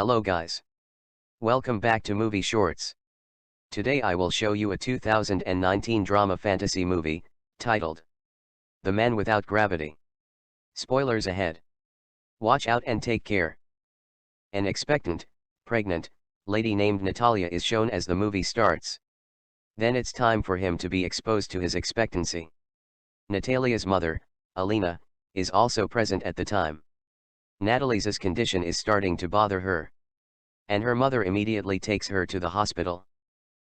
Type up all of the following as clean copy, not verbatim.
Hello guys. Welcome back to Movie Shorts. Today I will show you a 2019 drama fantasy movie, titled The Man Without Gravity. Spoilers ahead. Watch out and take care. An expectant, pregnant, lady named Natalia is shown as the movie starts. Then it's time for him to be exposed to his expectancy. Natalia's mother, Elena, is also present at the time. Natalie's condition is starting to bother her, and her mother immediately takes her to the hospital.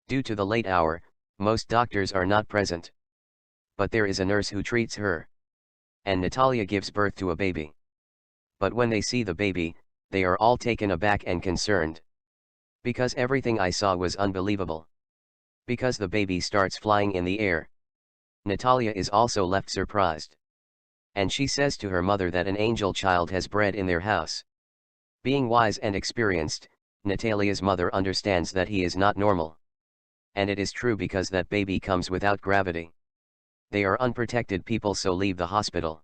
Due to the late hour, most doctors are not present. But there is a nurse who treats her. And Natalia gives birth to a baby. But when they see the baby, they are all taken aback and concerned. Because everything I saw was unbelievable. Because the baby starts flying in the air. Natalia is also left surprised. And she says to her mother that an angel child has bred in their house. Being wise and experienced, Natalia's mother understands that he is not normal. And it is true because that baby comes without gravity. They are unprotected people, so leave the hospital.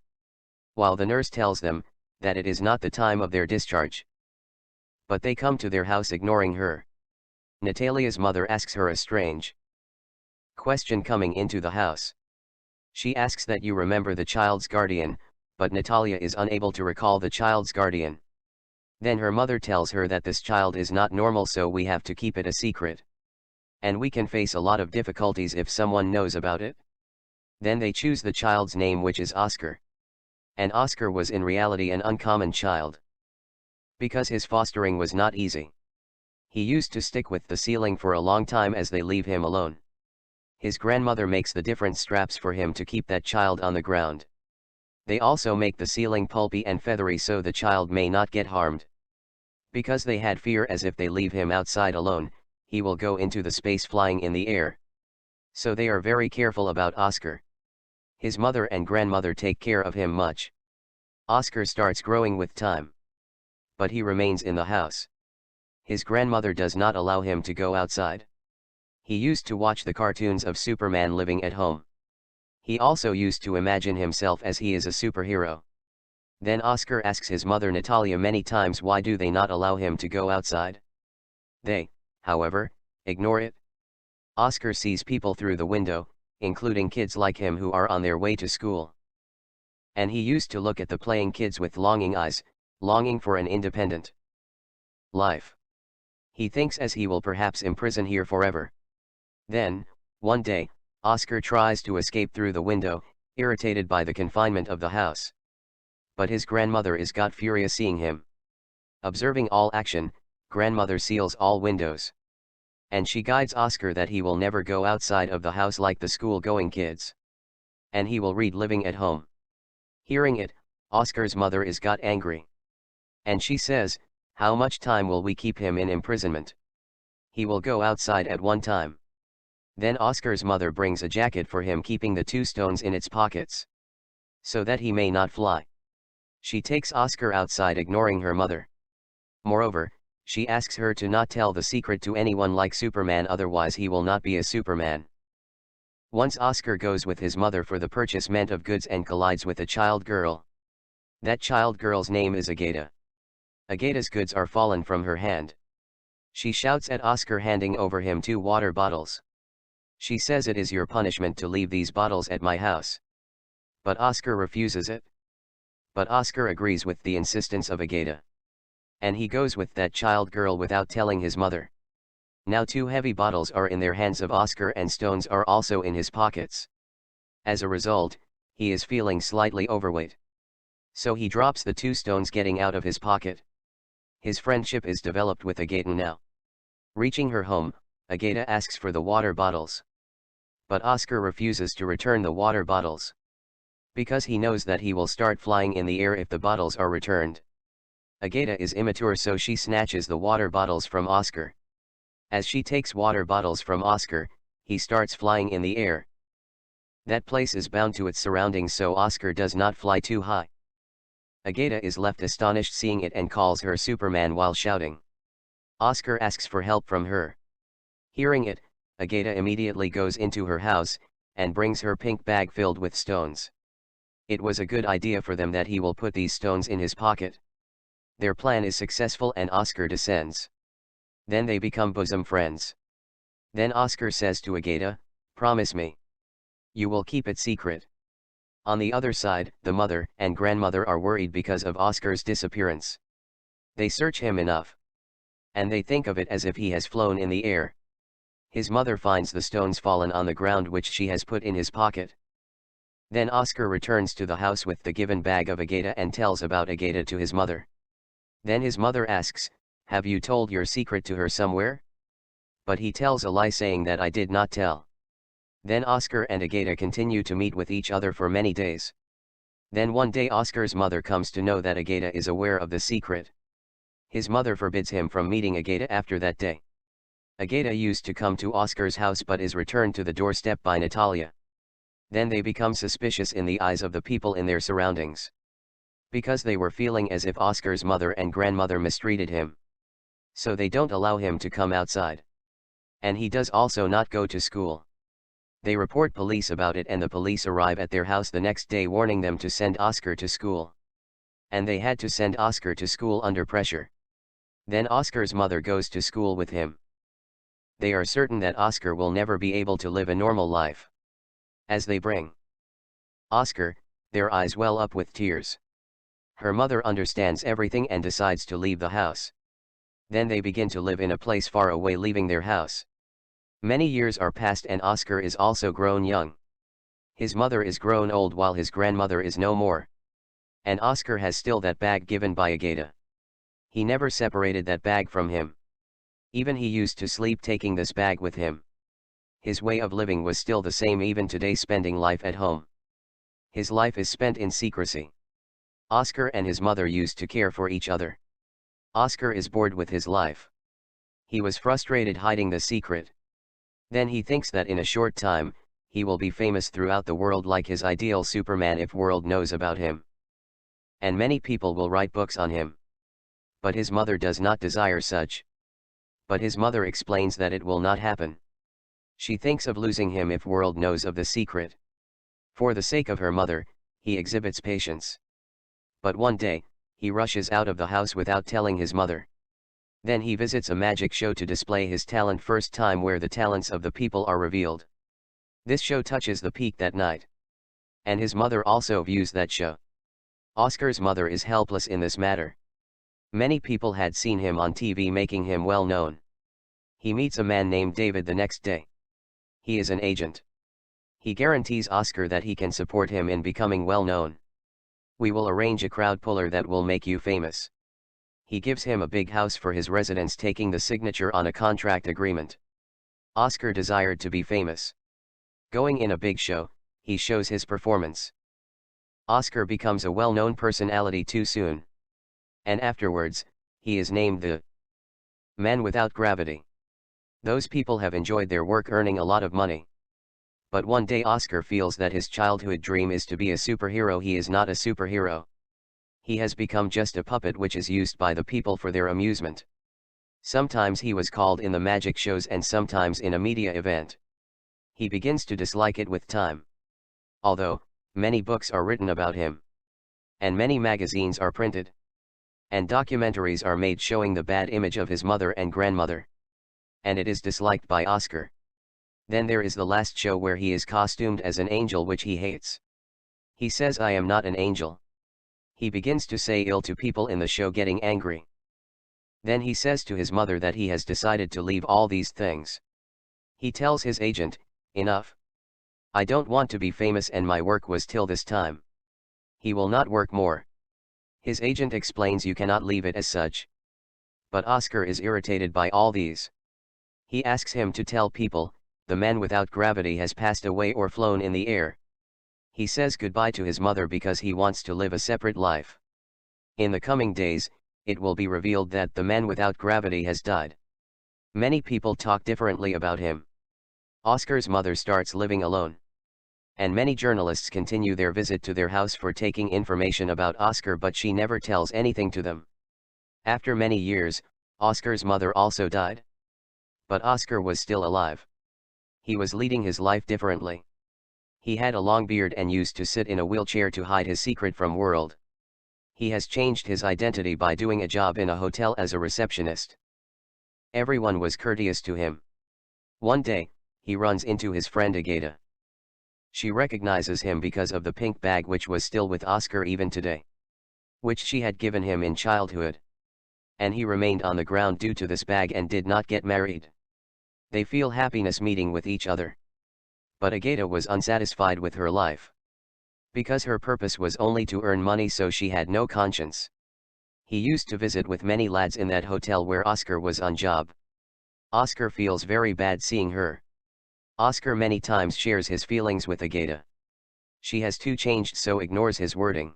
While the nurse tells them that it is not the time of their discharge. But they come to their house ignoring her. Natalia's mother asks her a strange question coming into the house. She asks that you remember the child's guardian, but Natalia is unable to recall the child's guardian. Then her mother tells her that this child is not normal, so we have to keep it a secret. And we can face a lot of difficulties if someone knows about it. Then they choose the child's name, which is Oscar. And Oscar was in reality an uncommon child. Because his fostering was not easy. He used to stick with the ceiling for a long time as they leave him alone. His grandmother makes the different straps for him to keep that child on the ground. They also make the ceiling pulpy and feathery so the child may not get harmed. Because they had fear, as if they leave him outside alone, he will go into the space flying in the air. So they are very careful about Oscar. His mother and grandmother take care of him much. Oscar starts growing with time. But he remains in the house. His grandmother does not allow him to go outside. He used to watch the cartoons of Superman living at home. He also used to imagine himself as he is a superhero. Then Oscar asks his mother Natalia many times why do they not allow him to go outside. They, however, ignore it. Oscar sees people through the window, including kids like him who are on their way to school. And he used to look at the playing kids with longing eyes, longing for an independent life. He thinks as he will perhaps imprison here forever. Then, one day, Oscar tries to escape through the window, irritated by the confinement of the house. But his grandmother is got furious seeing him. Observing all action, grandmother seals all windows. And she guides Oscar that he will never go outside of the house like the school-going kids. And he will read living at home. Hearing it, Oscar's mother is got angry. And she says, how much time will we keep him in imprisonment? He will go outside at one time. Then Oscar's mother brings a jacket for him, keeping the 2 stones in its pockets. So that he may not fly. She takes Oscar outside ignoring her mother. Moreover, she asks her to not tell the secret to anyone like Superman, otherwise he will not be a Superman. Once Oscar goes with his mother for the purchasement of goods and collides with a child girl. That child girl's name is Agata. Agata's goods are fallen from her hand. She shouts at Oscar, handing over him 2 water bottles. She says it is your punishment to leave these bottles at my house. But Oscar refuses it. But Oscar agrees with the insistence of Agata. And he goes with that child girl without telling his mother. Now 2 heavy bottles are in their hands of Oscar and stones are also in his pockets. As a result, he is feeling slightly overweight. So he drops the 2 stones getting out of his pocket. His friendship is developed with Agata now. Reaching her home, Agata asks for the water bottles. But Oscar refuses to return the water bottles. Because he knows that he will start flying in the air if the bottles are returned. Agata is immature, so she snatches the water bottles from Oscar. As she takes water bottles from Oscar, he starts flying in the air. That place is bound to its surroundings, so Oscar does not fly too high. Agata is left astonished seeing it and calls her Superman while shouting. Oscar asks for help from her. Hearing it, Agata immediately goes into her house, and brings her pink bag filled with stones. It was a good idea for them that he will put these stones in his pocket. Their plan is successful and Oscar descends. Then they become bosom friends. Then Oscar says to Agata, "Promise me. You will keep it secret." On the other side, the mother and grandmother are worried because of Oscar's disappearance. They search him enough. And they think of it as if he has flown in the air. His mother finds the stones fallen on the ground which she has put in his pocket. Then Oscar returns to the house with the given bag of Agata and tells about Agata to his mother. Then his mother asks, "Have you told your secret to her somewhere?" But he tells a lie saying that "I did not tell." Then Oscar and Agata continue to meet with each other for many days. Then one day Oscar's mother comes to know that Agata is aware of the secret. His mother forbids him from meeting Agata after that day. Agata used to come to Oscar's house but is returned to the doorstep by Natalia. Then they become suspicious in the eyes of the people in their surroundings. Because they were feeling as if Oscar's mother and grandmother mistreated him. So they don't allow him to come outside. And he does also not go to school. They report police about it and the police arrive at their house the next day warning them to send Oscar to school. And they had to send Oscar to school under pressure. Then Oscar's mother goes to school with him. They are certain that Oscar will never be able to live a normal life. As they bring Oscar, their eyes well up with tears. Her mother understands everything and decides to leave the house. Then they begin to live in a place far away, leaving their house. Many years are passed and Oscar is also grown young. His mother is grown old while his grandmother is no more. And Oscar has still that bag given by Agata. He never separated that bag from him. Even he used to sleep taking this bag with him. His way of living was still the same even today, spending life at home. His life is spent in secrecy. Oscar and his mother used to care for each other. Oscar is bored with his life. He was frustrated hiding the secret. Then he thinks that in a short time, he will be famous throughout the world like his ideal Superman if world knows about him. And many people will write books on him. But his mother does not desire such. But his mother explains that it will not happen. She thinks of losing him if world knows of the secret. For the sake of her mother, he exhibits patience. But one day, he rushes out of the house without telling his mother. Then he visits a magic show to display his talent first time where the talents of the people are revealed. This show touches the peak that night. And his mother also views that show. Oscar's mother is helpless in this matter. Many people had seen him on TV making him well known. He meets a man named David the next day. He is an agent. He guarantees Oscar that he can support him in becoming well known. "We will arrange a crowd puller that will make you famous." He gives him a big house for his residence, taking the signature on a contract agreement. Oscar desired to be famous. Going in a big show, he shows his performance. Oscar becomes a well-known personality too soon. And afterwards, he is named the man without gravity. Those people have enjoyed their work earning a lot of money. But one day Oscar feels that his childhood dream is to be a superhero. He is not a superhero. He has become just a puppet which is used by the people for their amusement. Sometimes he was called in the magic shows and sometimes in a media event. He begins to dislike it with time. Although, many books are written about him. And many magazines are printed. And documentaries are made showing the bad image of his mother and grandmother. And it is disliked by Oscar. Then there is the last show where he is costumed as an angel which he hates. He says, "I am not an angel." He begins to say ill to people in the show, getting angry. Then he says to his mother that he has decided to leave all these things. He tells his agent, "Enough. I don't want to be famous and my work was till this time." He will not work more. His agent explains, "You cannot leave it as such." But Oscar is irritated by all these. He asks him to tell people, the man without gravity has passed away or flown in the air. He says goodbye to his mother because he wants to live a separate life. In the coming days, it will be revealed that the man without gravity has died. Many people talk differently about him. Oscar's mother starts living alone. And many journalists continue their visit to their house for taking information about Oscar, but she never tells anything to them. After many years, Oscar's mother also died. But Oscar was still alive. He was leading his life differently. He had a long beard and used to sit in a wheelchair to hide his secret from world. He has changed his identity by doing a job in a hotel as a receptionist. Everyone was courteous to him. One day, he runs into his friend Agata. She recognizes him because of the pink bag which was still with Oscar even today, which she had given him in childhood. And he remained on the ground due to this bag and did not get married. They feel happiness meeting with each other. But Agata was unsatisfied with her life. Because her purpose was only to earn money, so she had no conscience. He used to visit with many lads in that hotel where Oscar was on job. Oscar feels very bad seeing her. Oscar many times shares his feelings with Agata. She has too changed, so ignores his wording.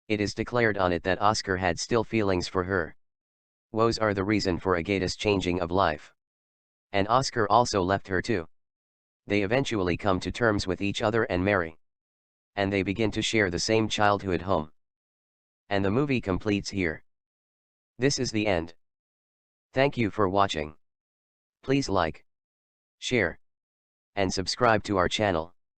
It is declared on it that Oscar had still feelings for her. Woes are the reason for Agata's changing of life. And Oscar also left her too. They eventually come to terms with each other and marry. And they begin to share the same childhood home. And the movie completes here. This is the end. Thank you for watching. Please like, share, and subscribe to our channel.